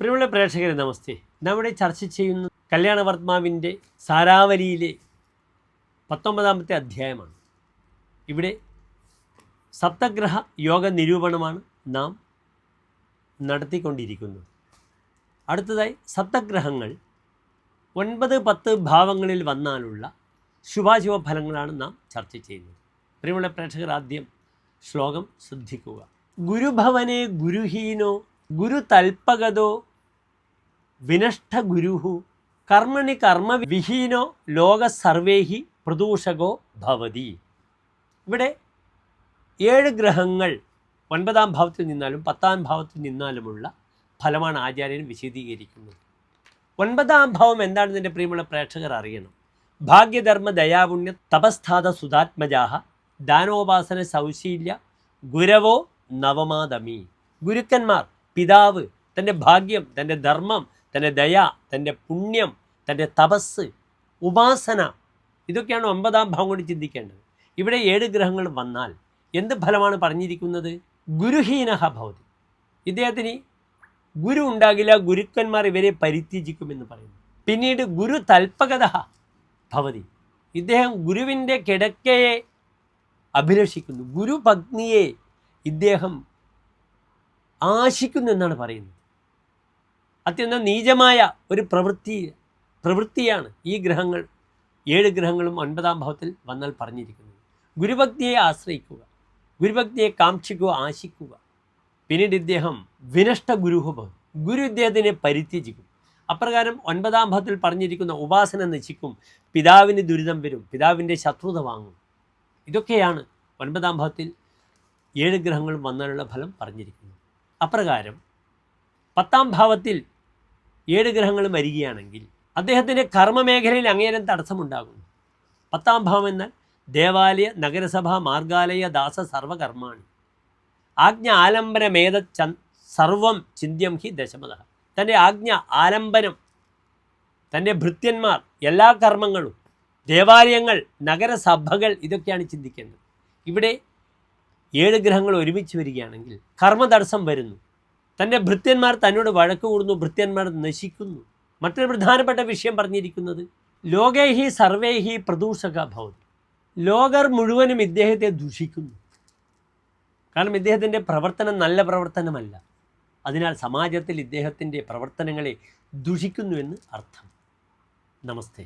പ്രിയമുള്ള പ്രേക്ഷകരെ നമസ്തേ. നമ്മുടെ ചർച്ച ചെയ്യുന്ന കല്യാണവർമാവിൻ്റെ സാരാവലിയിലെ 19ാമത്തെ അധ്യായമാണ്. ഇവിടെ സപ്തഗ്രഹ യോഗ നിരൂപണമാണ് നാം നടത്തിക്കൊണ്ടിരിക്കുന്നത്. അടുത്തതായി സപ്തഗ്രഹങ്ങൾ 9-10 ഭാവങ്ങളിൽ വന്നാലുള്ള ശുഭാശുഭ ഫലങ്ങളാണ് നാം ചർച്ച ചെയ്യുന്നത്. പ്രിയമുള്ള പ്രേക്ഷകർ, ആദ്യം ശ്ലോകം ശ്രദ്ധിക്കുക. ഗുരുഭവനെ ഗുരുഹീനോ ഗുരുതൽപഗതോ വിനഷ്ടഗുരുഹു കർമ്മണി കർമ്മവിഹീനോ ലോകസർവേഹി പ്രദൂഷകോ ഭവതി. ഇവിടെ 7 ഗ്രഹങ്ങൾ 9ാം ഭാവത്തിൽ നിന്നാലും 10ാം ഭാവത്തിൽ നിന്നാലുമുള്ള ഫലമാണ് ആചാര്യൻ വിശദീകരിക്കുന്നത്. 9ാം ഭാവം എന്താണെന്ന് എൻ്റെ പ്രിയമുള്ള പ്രേക്ഷകർ അറിയണം. ഭാഗ്യധർമ്മ ദയാപുണ്യ തപസ്ഥാത സുതാത്മജാഹ ദാനോപാസന സൗശീല്യ ഗുരവോ നവമാതമി. ഗുരുക്കന്മാർ, പിതാവ്, തൻ്റെ ഭാഗ്യം, തൻ്റെ ധർമ്മം, തൻ്റെ ദയ, തൻ്റെ പുണ്യം, തൻ്റെ തപസ്, ഉപാസന, ഇതൊക്കെയാണ് 9ാം ഭാവം കൊണ്ട് ചിന്തിക്കേണ്ടത്. ഇവിടെ 7 ഗ്രഹങ്ങൾ വന്നാൽ എന്ത് ഫലമാണ് പറഞ്ഞിരിക്കുന്നത്? ഗുരുഹീനഹ ഭവതി. ഇദ്ദേഹത്തിന് ഗുരു ഉണ്ടാകില്ല, ഗുരുക്കന്മാർ ഇവരെ പരിത്യജിക്കുമെന്ന് പറയുന്നു. പിന്നീട് ഗുരു തൽപഗത ഭവതി. ഇദ്ദേഹം ഗുരുവിൻ്റെ കിടക്കയെ അഭിലഷിക്കുന്നു, ഗുരുപത്നിയെ ഇദ്ദേഹം ആശിക്കുന്നു എന്നാണ് പറയുന്നത്. അത്യന്തം നീചമായ ഒരു പ്രവൃത്തിയാണ് ഈ ഗ്രഹങ്ങൾ 7 ഗ്രഹങ്ങളും 9ാം ഭാവത്തിൽ വന്നാൽ പറഞ്ഞിരിക്കുന്നത്. ഗുരുഭക്തിയെ ആശ്രയിക്കുക, ഗുരുഭക്തിയെ കാക്ഷിക്കുക, ആശിക്കുക. പിന്നീട് ഇദ്ദേഹം വിനഷ്ട ഗുരുഭവം, ഗുരു ഇദ്ദേഹത്തിനെ പരിത്യജിക്കും. അപ്രകാരം 9ാം ഭാവത്തിൽ പറഞ്ഞിരിക്കുന്ന ഉപാസന നശിക്കും, പിതാവിന് ദുരിതം വരും, പിതാവിൻ്റെ ശത്രുത വാങ്ങും. ഇതൊക്കെയാണ് 9ാം ഭാവത്തിൽ 7 ഗ്രഹങ്ങളും വന്നാലുള്ള ഫലം പറഞ്ഞിരിക്കുന്നത്. അപ്രകാരം 10ാം ഭാവത്തിൽ 7 ഗ്രഹങ്ങൾ വരികയാണെങ്കിൽ അദ്ദേഹത്തിൻ്റെ കർമ്മമേഖലയിൽ അങ്ങേരം തടസ്സമുണ്ടാകുന്നു. 10ാം ഭാവം എന്നാൽ ദേവാലയ, നഗരസഭ, മാർഗാലയ, ദാസ സർവകർമാണി ആജ്ഞ ആലംബനമേത സർവം ചിന്യം ഹി ദശമത. തൻ്റെ ആജ്ഞ, ആലംബനം, തൻ്റെ ഭൃത്യന്മാർ, എല്ലാ കർമ്മങ്ങളും, ദേവാലയങ്ങൾ, നഗരസഭകൾ, ഇതൊക്കെയാണ് ചിന്തിക്കേണ്ടത്. ഇവിടെ 7 ഗ്രഹങ്ങൾ ഒരുമിച്ച് വരികയാണെങ്കിൽ കർമ്മതടസ്സം വരുന്നു. തൻ്റെ ഭൃത്യന്മാർ തന്നോട് വഴക്ക് കൂടുന്നു, ഭൃത്യന്മാർ നശിക്കുന്നു. മറ്റൊരു പ്രധാനപ്പെട്ട വിഷയം പറഞ്ഞിരിക്കുന്നത് ലോകേഹി സർവേഹി പ്രദൂഷക ഭവതി. ലോകർ മുഴുവനും ഇദ്ദേഹത്തെ ദുഷിക്കുന്നു. കാരണം ഇദ്ദേഹത്തിൻ്റെ പ്രവർത്തനം നല്ല പ്രവർത്തനമല്ല. അതിനാൽ സമാജത്തിൽ ഇദ്ദേഹത്തിൻ്റെ പ്രവർത്തനങ്ങളെ ദുഷിക്കുന്നുവെന്ന് അർത്ഥം. നമസ്തേ.